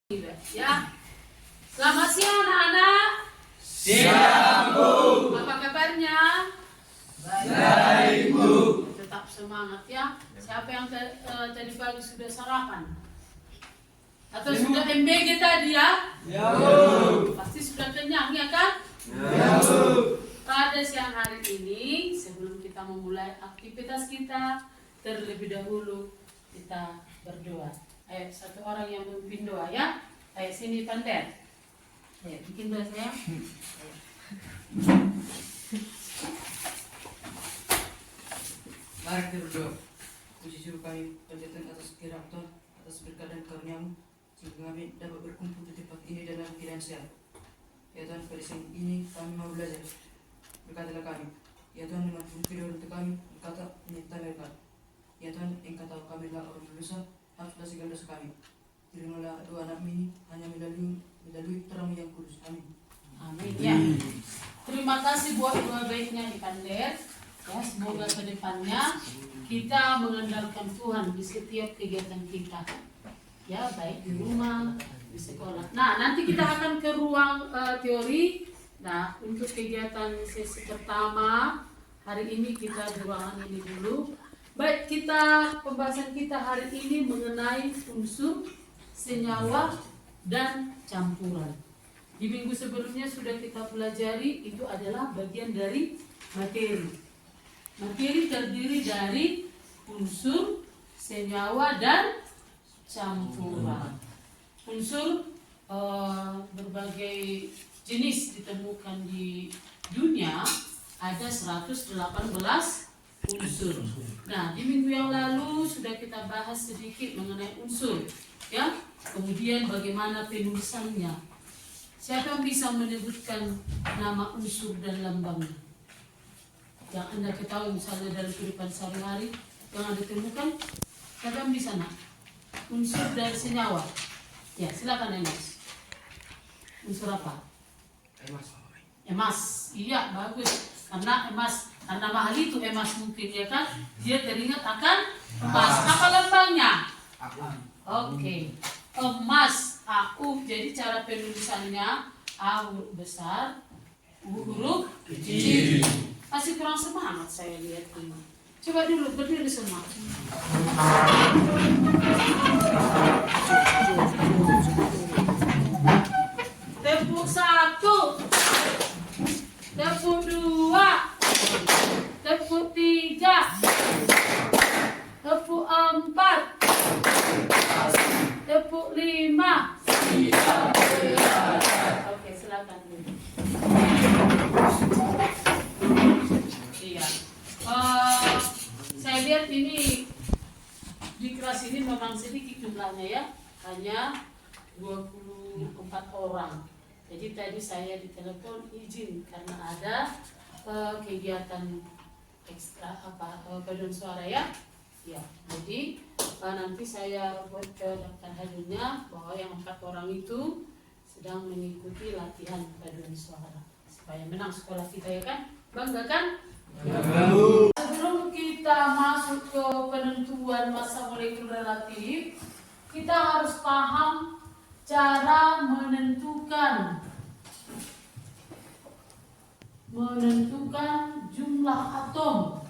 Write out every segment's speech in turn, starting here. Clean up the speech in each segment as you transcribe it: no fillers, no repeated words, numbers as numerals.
Ya, selamat siang anak-anak. Siang, Bu. Apa kabarnya? Baik, Bu. Tetap semangat ya. Siapa yang tadi pagi sudah sarapan? Atau sudah MBG tadi ya? Ya, Bu. Pasti sudah kenyang ya kan? Ya, Bu. Pada siang hari ini, sebelum kita memulai aktivitas kita, terlebih dahulu kita berdoa. Ayo, satu orang yang memimpin doa ya. Ayo, sini Pandet. Ayo, bikin doa saya. Mari kita berdoa. Puji syukur kami panjatkan atas kirap Tuhan, atas berkat dan karunia-Mu, sehingga kami dapat berkumpul di tempat ini dalam keadaan sehat. Ya Tuhan, pada siang ini kami mau belajar. Berkatilah kami. Ya Tuhan, dengan firman untuk kami, berkata menyertai berkat. Ya Tuhan, Engkau tahu kami adalah orang berdosa, hapuslah segala dosa kami. Terimalah doa anak ini hanya melalui terang yang kudus. Amin. Amin ya. Terima kasih buat doa baiknya di Pandet. Ya, semoga ke depannya kita mengandalkan Tuhan di setiap kegiatan kita. Ya, baik di rumah, di sekolah. Nah, nanti kita akan ke ruang teori. Nah, untuk kegiatan sesi pertama hari ini kita di ruangan ini dulu. Baik, pembahasan kita hari ini mengenai unsur, senyawa, dan campuran. Di minggu sebelumnya sudah kita pelajari, itu adalah bagian dari materi. Materi terdiri dari unsur, senyawa, dan campuran. Unsur berbagai jenis ditemukan di dunia, ada 118 unsur. Nah, di minggu yang lalu sudah kita bahas sedikit mengenai unsur, ya. Kemudian bagaimana penulisannya. Siapa yang bisa menyebutkan nama unsur dan lambangnya? Yang Anda ketahui misalnya dalam kehidupan sehari-hari yang Anda temukan, siapa yang bisa nak? Unsur dan senyawa. Ya, silakan Emas. Unsur apa? Emas. Iya, bagus. Karena mahal itu emas mungkin ya kan, dia teringat akan emas. Apa lambangnya? Oke. Emas, AU. Jadi cara penulisannya A huruf besar, U huruf kecil. Masih kurang semangat saya lihat ini. Coba dulu berdiri semua. Tepuk 1, tepuk 2, tepuk 3, tepuk 4, tepuk 5. Oke, silakan dulu. Iya. Saya lihat ini di kelas ini memang sedikit jumlahnya ya, hanya 24 orang. Jadi tadi saya ditelepon izin karena ada kegiatan ekstra paduan suara ya. Ya, jadi nanti saya buat ke daftar hadirnya bahwa yang 4 orang itu sedang mengikuti latihan paduan suara supaya menang sekolah kita ya kan? Bangga kan? Sebelum kita masuk ke penentuan masa molekul relatif, kita harus paham cara menentukan jumlah atom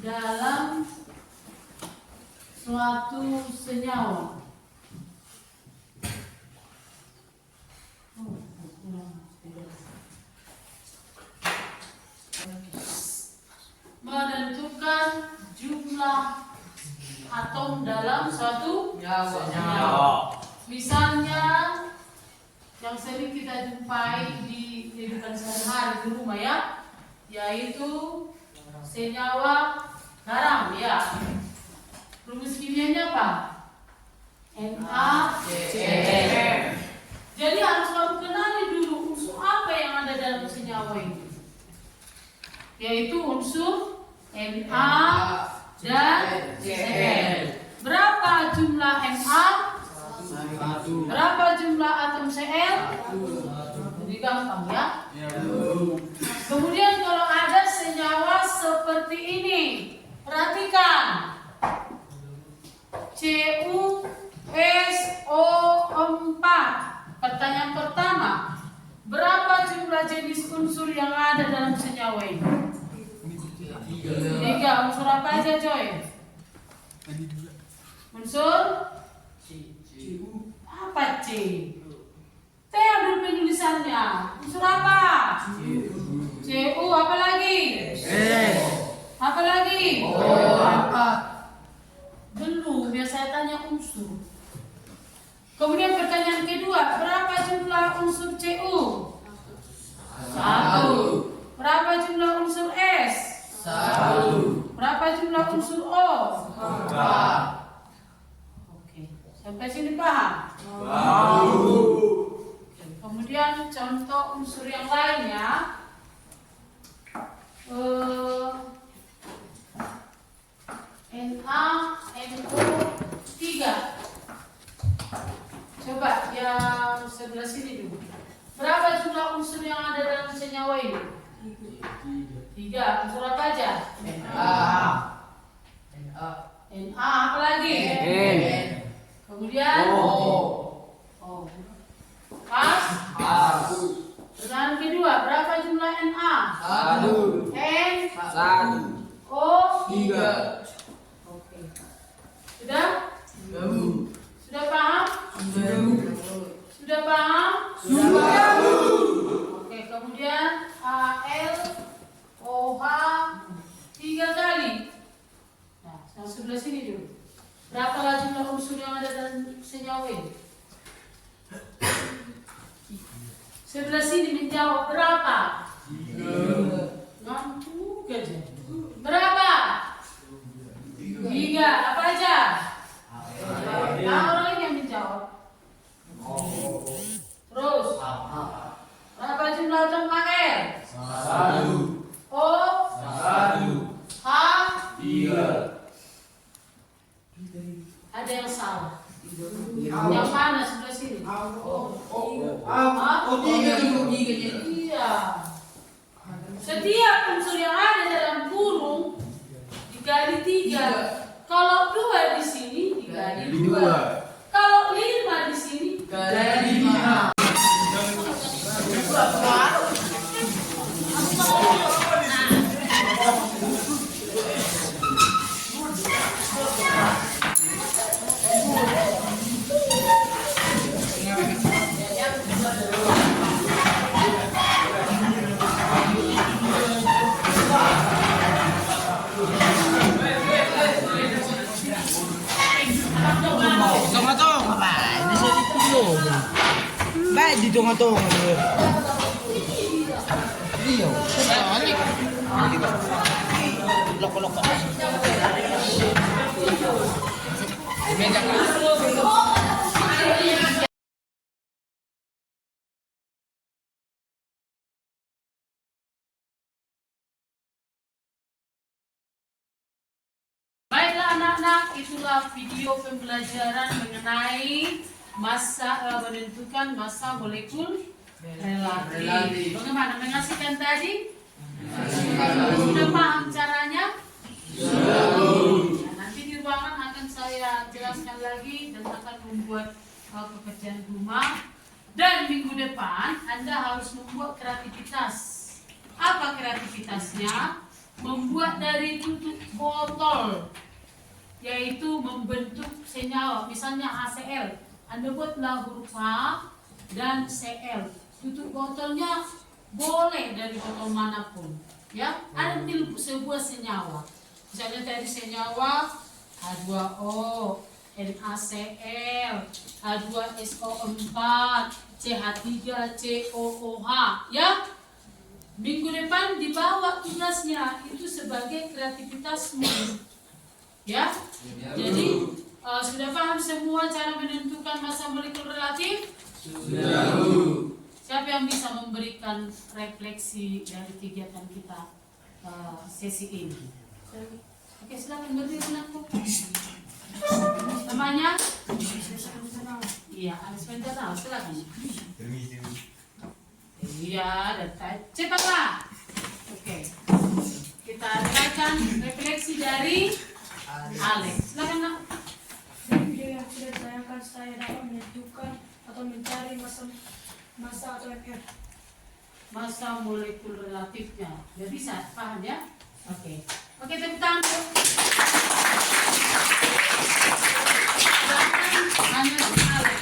dalam suatu senyawa. Menentukan jumlah atom dalam suatu senyawa. Misalnya yang sering kita jumpai di kehidupan sehari-hari di rumah ya, yaitu senyawa garam ya. Rumus kimianya apa? NaCl. Jadi harus kamu kenali dulu unsur apa yang ada dalam senyawa ini. Yaitu unsur Na dan Cl. Berapa jumlah Na? Berapa jumlah atom Cl? Jadi gampang ya. Kemudian kalau ada senyawa seperti ini, perhatikan. C 3. Unsur apa aja, Joy? Unsur apa C? T ambil penulisannya. Unsur apa? CU. Apa lagi? Apa lagi? Belum, ya saya tanya unsur. Kemudian pertanyaan kedua, berapa jumlah unsur CU? 1. Berapa jumlah unsur S? 1. Berapa jumlah unsur O? 4. Oke, sampai sini paham? Tahu. Kemudian contoh unsur yang lainnya, Na, NO, 3. Coba yang sebelah sini dulu. Berapa jumlah unsur yang ada dalam senyawa ini? 3. Unsur apa aja? Na, apa lagi? Kemudian O. Pas? Pertanyaan kedua, berapa jumlah Na? 1. N, 1. O, 3. Oke. Sudah? Tahu. Sudah paham? Sudah paham? Oke, kemudian AL, OH 3 kali. Nah, yang sebelah sini dulu. Berapa jumlah unsur yang ada dalam senyawa ini? Sebelah sini menjawab berapa? 3. Ngantuk aja. Berapa? 3. Apa aja? Nah, orang ini yang menjawab. Terus. Berapa jumlah atom AR? 1. O, 1. H. 3. Ada yang salah. Yang mana sebelah sini? Iya. Setiap unsur yang ada dalam kurung dikali 3. Kalau 2 di sini dikali 2. Kalau 5 di sini Kali 5. Tong-tong apa? Di sini dulu. Baik di tong-tong. Iya. Lok-lok. Baiklah anak-anak, itulah video pembelajaran mengenai menentukan massa molekul relatif. Bagaimana mengasihkan tadi? Sudah paham caranya? Nah, nanti di ruangan akan saya jelaskan lagi dan akan membuat pekerjaan rumah. Dan minggu depan Anda harus membuat kreativitas. Apa kreativitasnya? Membuat dari tutup botol, yaitu membentuk senyawa, misalnya HCl. Anda buatlah huruf H dan Cl. Tutup botolnya boleh dari botol manapun, ya. Ada sebuah senyawa. Misalnya dari senyawa H2O, NaCl, H2SO4, CH3COOH, ya. Minggu depan dibawa tugasnya itu sebagai kreativitasmu, ya. Jadi sudah paham semua cara menentukan massa molekul relatif? Sudah. Siapa yang bisa memberikan refleksi dari kegiatan kita sesi ini? Oke, silakan berdiri anakku. Namanya? Iya, Anis Mental. Silakan. Iya, dan cepatlah. Oke. Kita dengarkan refleksi dari Alex. Silakan, Nak. Dari video yang sudah ditayangkan, saya dapat menentukan atau mencari massa atau MR. Massa molekul relatifnya. Ya bisa, paham ya? Oke. Oke, tepuk tangan. Hanya sekali,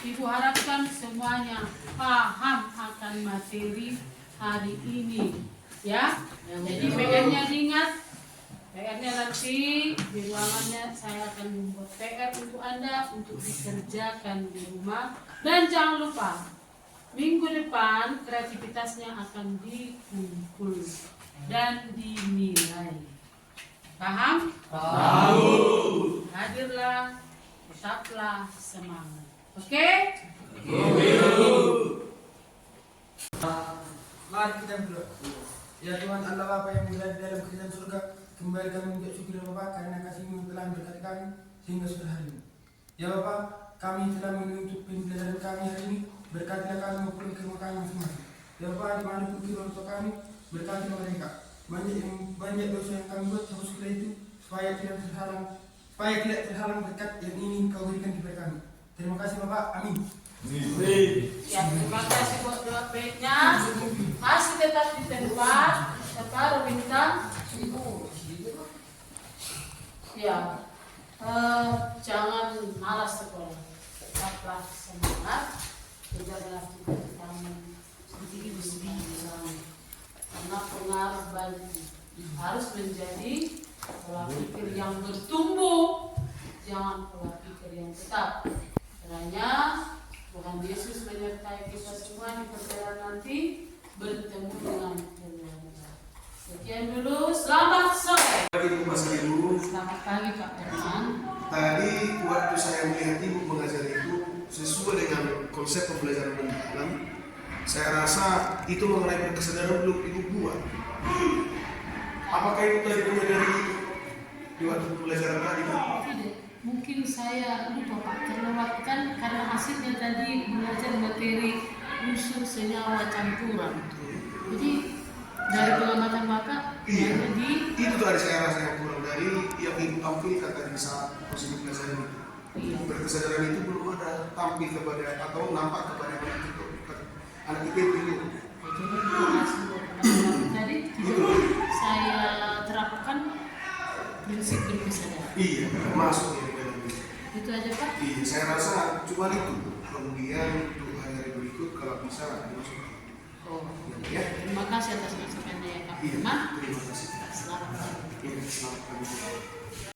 Ibu harapkan semuanya paham akan materi hari ini, ya. Jadi PR-nya diingat, PR-nya nanti di ruangannya saya akan membuat PR untuk Anda untuk dikerjakan di rumah. Dan jangan lupa, minggu depan kreativitasnya akan dikumpul dan dinilai. Paham? Tahu. Hadirlah, tetaplah semangat. Oke? Mari kita berdoa. Ya Tuhan Allah Bapa yang mulia di dalam kerajaan surga, kembali kami mengucap syukur ya Bapa karena kasih-Mu yang telah memberkati kami sehingga sudah hari ini. Ya Bapa, kami telah menuntut pembelajaran kami hari ini, berkatilah kami maupun ke rumah kami masing-masing. Ya Bapa, dimanapun kita untuk kami, berkatilah mereka. Banyak dosa yang kami buat, hapuslah itu supaya tidak terhalang berkat yang ini Kau berikan kepada kami. Terima kasih Bapak, amin. Ya, terima kasih buat doa baiknya. Masih tetap di tempat. Separuh bintang. Ya, jangan malas sekolah. Tetaplah semangat. Kejarlah cita-cita sedikit demi karena pengaruh bagi harus menjadi pola pikir yang bertumbuh, jangan pola pikir yang tetap. Kiranya Tuhan Yesus menyertai kita semua di perjalanan nanti bertemu dengan keluarga. Sekian dulu, selamat sore. Ibu Mas Ibu, Selamat pagi Pak Herman. tadi waktu saya melihat Ibu mengajar itu sesuai dengan konsep pembelajaran mendalam, saya rasa itu mengenai kesadaran belum Ibu buat. Apakah Ibu tadi menyadari itu di waktu pembelajaran tadi? Tidak, mungkin saya lupa Pak, terlewatkan karena hasilnya tadi belajar materi unsur senyawa campuran. Jadi dari pengamatan Bapak, Iya. jadi Itu tadi saya rasa yang kurang dari yang Ibu tampilkan tadi saat proses pembelajaran itu. iya. Berkesadaran itu belum ada tampil kepada atau nampak kepada anak kita itu. Jadi hasil pengamatan tadi tidak saya terapkan prinsip berkesadaran. Iya, masuk ya di dalam itu. Itu aja Pak. Iya, saya rasa cuma itu. Kemudian untuk hari berikut kalau bisa dimasukkan. Oh, Ya. terima kasih atas masukannya ya Pak Iya, Firman. terima kasih. Selamat pagi. Iya, selamat pagi.